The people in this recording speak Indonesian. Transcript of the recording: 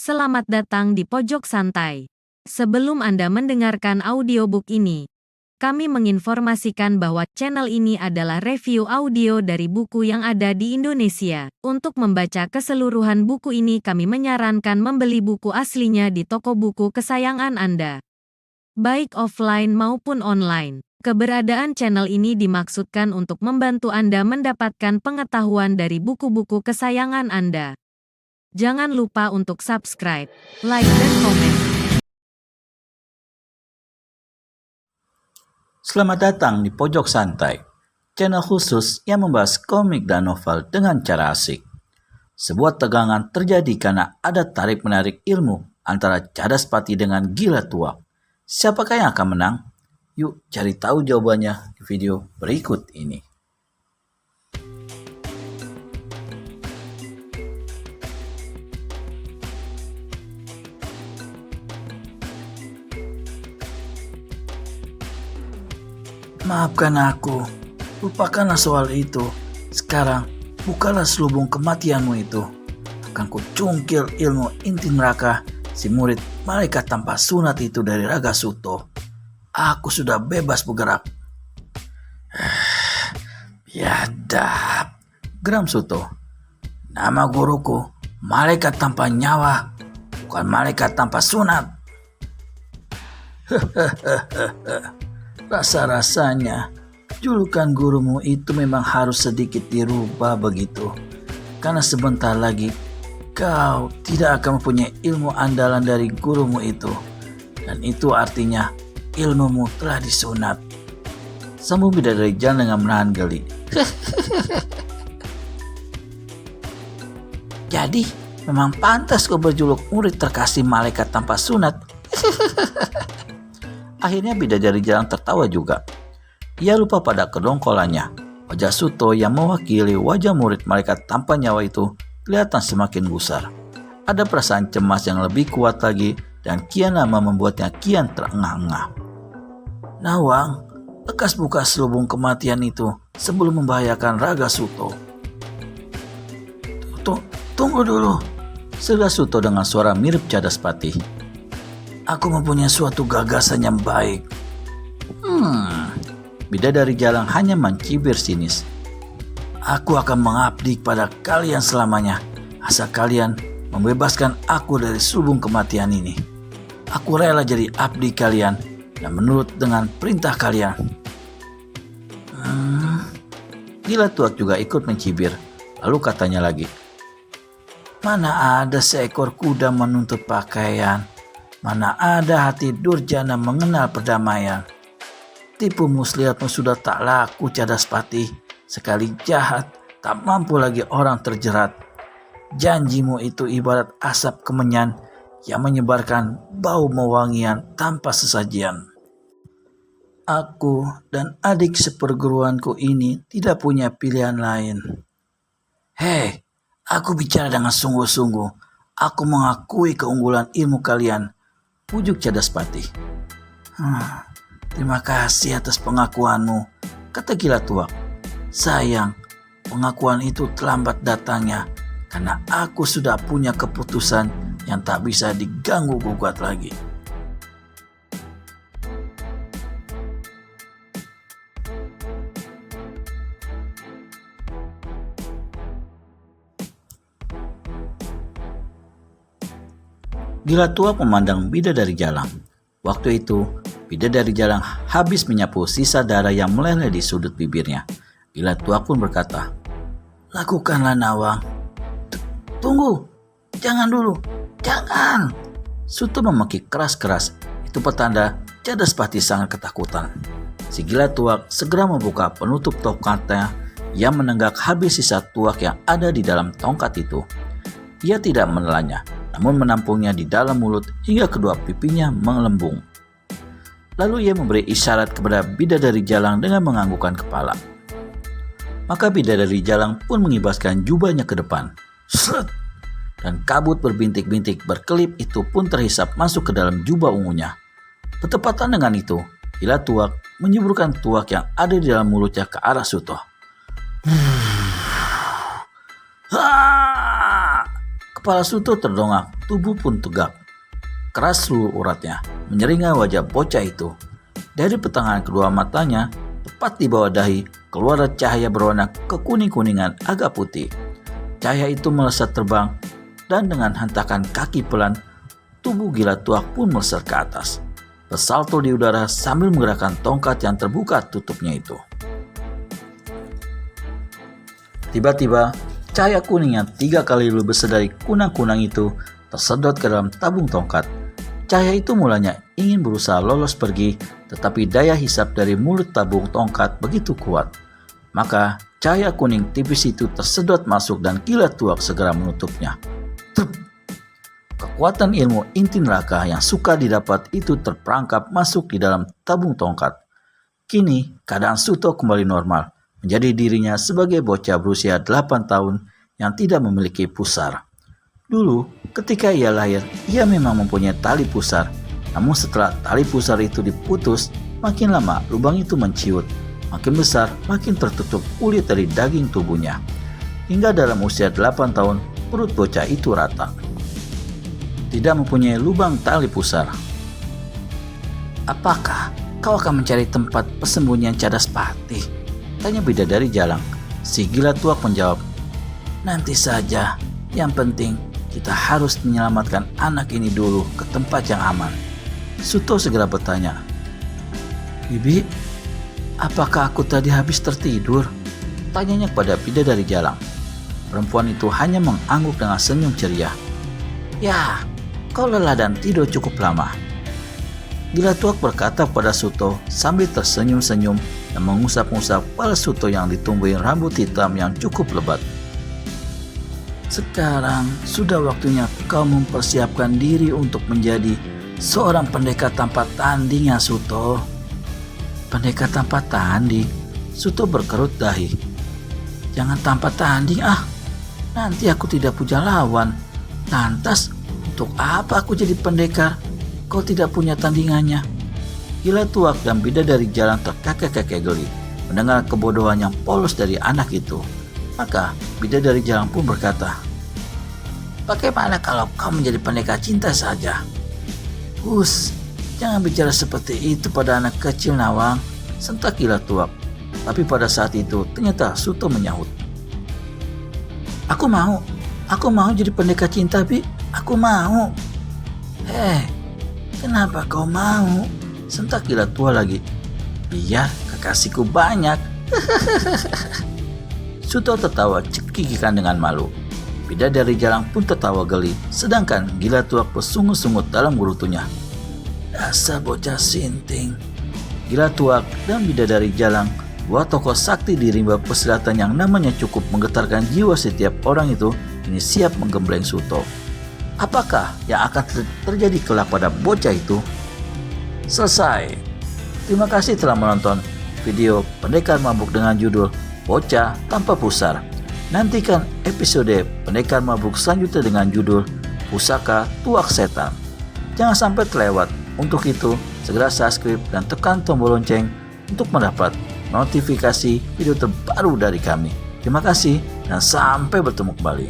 Selamat datang di Pojok Santai. Sebelum Anda mendengarkan audiobook ini, kami menginformasikan bahwa channel ini adalah review audio dari buku yang ada di Indonesia. Untuk membaca keseluruhan buku ini kami menyarankan membeli buku aslinya di toko buku kesayangan Anda, baik offline maupun online. Keberadaan channel ini dimaksudkan untuk membantu Anda mendapatkan pengetahuan dari buku-buku kesayangan Anda. Jangan lupa untuk subscribe, like, dan komen. Selamat datang di Pojok Santai, channel khusus yang membahas komik dan novel dengan cara asik. Sebuah tegangan terjadi karena ada tarik-menarik ilmu antara Cadaspati dengan Gila Tuak. Siapakah yang akan menang? Yuk cari tahu jawabannya di video berikut ini. Maafkan aku, lupakanlah soal itu. Sekarang, bukalah selubung kematianmu itu. Akan kucungkil ilmu inti neraka si murid malaikat tanpa sunat itu dari Raga Suto. Aku sudah bebas bergerak. Biadab, geram Suto. Nama guruku, malaikat tanpa nyawa, bukan malaikat tanpa sunat. Rasa-rasanya julukan gurumu itu memang harus sedikit dirubah begitu. Karena sebentar lagi kau tidak akan mempunyai ilmu andalan dari gurumu itu. Dan itu artinya ilmumu telah disunat. Sambung Bidadari Jalan dengan menahan geli. Jadi memang pantas kau berjuluk murid terkasih malaikat tanpa sunat. Akhirnya Bidadari Jalang tertawa juga. Ia lupa pada kedongkolannya. Wajah Suto yang mewakili wajah murid malaikat tanpa nyawa itu kelihatan semakin gusar. Ada perasaan cemas yang lebih kuat lagi dan kian lama membuatnya kian terengah-engah. Nawang, lekas buka selubung kematian itu sebelum membahayakan Raga Suto. Tunggu dulu, seru Suto dengan suara mirip Cadaspati. Aku mempunyai suatu gagasan yang baik. Bidadari Jalang hanya mencibir sinis. Aku akan mengabdi kepada kalian selamanya, asal kalian membebaskan aku dari selubung kematian ini. Aku rela jadi abdi kalian dan menurut dengan perintah kalian. Gila Tuak juga ikut mencibir. Lalu katanya lagi, mana ada seekor kuda menuntut pakaian? Mana ada hati durjana mengenal perdamaian. Tipu muslihatmu sudah tak laku Cadaspati. Sekali jahat, tak mampu lagi orang terjerat. Janjimu itu ibarat asap kemenyan yang menyebarkan bau mewangian tanpa sesajian. Aku dan adik seperguruanku ini tidak punya pilihan lain. Hei, aku bicara dengan sungguh-sungguh. Aku mengakui keunggulan ilmu kalian, pujuk Cadaspati. Terima kasih atas pengakuanmu, kata Gila Tuak. Sayang, pengakuan itu terlambat datangnya karena aku sudah punya keputusan yang tak bisa diganggu gugat lagi. Gila Tuak memandang Bidadari Jalang. Waktu itu, Bidadari Jalang habis menyapu sisa darah yang meleleh di sudut bibirnya. Gila Tuak pun berkata, lakukanlah Nawang. Tunggu, jangan dulu, jangan. Suto memekik keras-keras. Itu petanda Cadaspati sangat ketakutan. Si Gila Tuak segera membuka penutup tongkatnya yang menenggak habis sisa tuak yang ada di dalam tongkat itu. Ia tidak menelannya, namun menampungnya di dalam mulut hingga kedua pipinya melembung. Lalu ia memberi isyarat kepada Bidadari Jalang dengan menganggukkan kepala. Maka Bidadari Jalang pun mengibaskan jubahnya ke depan. Sret! Dan kabut berbintik-bintik berkelip itu pun terhisap masuk ke dalam jubah ungunya. Bertepatan dengan itu, Gila Tuak menyuburkan tuak yang ada di dalam mulutnya ke arah Suto. Kepala Suto terdongak, tubuh pun tegak. Keras seluruh uratnya, menyeringai wajah bocah itu. Dari pertengahan kedua matanya, tepat di bawah dahi, keluar cahaya berwarna kekuning-kuningan agak putih. Cahaya itu melesat terbang, dan dengan hentakan kaki pelan, tubuh gila tuak pun melesat ke atas. Bersalto di udara sambil menggerakkan tongkat yang terbuka tutupnya itu. Tiba-tiba, cahaya kuning yang 3 kali lebih besar dari kunang-kunang itu tersedot ke dalam tabung tongkat. Cahaya itu mulanya ingin berusaha lolos pergi, tetapi daya hisap dari mulut tabung tongkat begitu kuat. Maka cahaya kuning tipis itu tersedot masuk dan gila tuak segera menutupnya. Trup! Kekuatan ilmu inti neraka yang suka didapat itu terperangkap masuk di dalam tabung tongkat. Kini keadaan Suto kembali normal, menjadi dirinya sebagai bocah berusia 8 tahun yang tidak memiliki pusar. Dulu, ketika ia lahir, ia memang mempunyai tali pusar. Namun setelah tali pusar itu diputus, makin lama lubang itu menciut. Makin besar, makin tertutup kulit dari daging tubuhnya. Hingga dalam usia 8 tahun, perut bocah itu rata. Tidak mempunyai lubang tali pusar. Apakah kau akan mencari tempat persembunyian Cadas Patih? Tanya bidadari Jalang. Si gila tuak menjawab, nanti saja. Yang penting kita harus menyelamatkan anak ini dulu ke tempat yang aman. Suto segera bertanya, Bibi, apakah aku tadi habis tertidur? Tanyanya kepada bidadari Jalang. Perempuan itu hanya mengangguk dengan senyum ceria. Ya, kau lelah dan tidur cukup lama. Gila tuak berkata kepada Suto sambil tersenyum-senyum dan mengusap-ngusap kepala Suto yang ditumbuhi rambut hitam yang cukup lebat. Sekarang sudah waktunya kau mempersiapkan diri untuk menjadi seorang pendekar tanpa tanding ya Suto. Pendekar tanpa tanding? Suto berkerut dahi. Jangan tanpa tanding nanti aku tidak punya lawan. Lantas untuk apa aku jadi pendekar? Kau tidak punya tandingannya. Gila tuak dan bidadari Jalang terkekeh-kekeh geli mendengar kebodohan yang polos dari anak itu. Maka bidadari Jalang pun berkata, bagaimana kalau kau menjadi pendekar cinta saja? Jangan bicara seperti itu pada anak kecil Nawang, sentak gila tuak. Tapi pada saat itu ternyata Suto menyahut. Aku mau jadi pendekar cinta, Bi. Aku mau. Kenapa kau mau? Sentak gila tua lagi. Biar kekasihku banyak. Suto tertawa cekikikan dengan malu. Bidadari Jalang pun tertawa geli, sedangkan gila tua bersungut-sungut dalam gerutunya. Dasar bocah sinting. Gila tuak dan bidadari Jalang, dua tokoh sakti di rimba persilatan yang namanya cukup menggetarkan jiwa setiap orang itu, kini siap menggembleng Suto. Apakah yang akan terjadi kelak pada bocah itu? Selesai. Terima kasih telah menonton video Pendekar Mabuk dengan judul Bocah Tanpa Pusar. Nantikan episode Pendekar Mabuk selanjutnya dengan judul Pusaka Tuak Setan. Jangan sampai terlewat. Untuk itu, segera subscribe dan tekan tombol lonceng untuk mendapat notifikasi video terbaru dari kami. Terima kasih dan sampai bertemu kembali.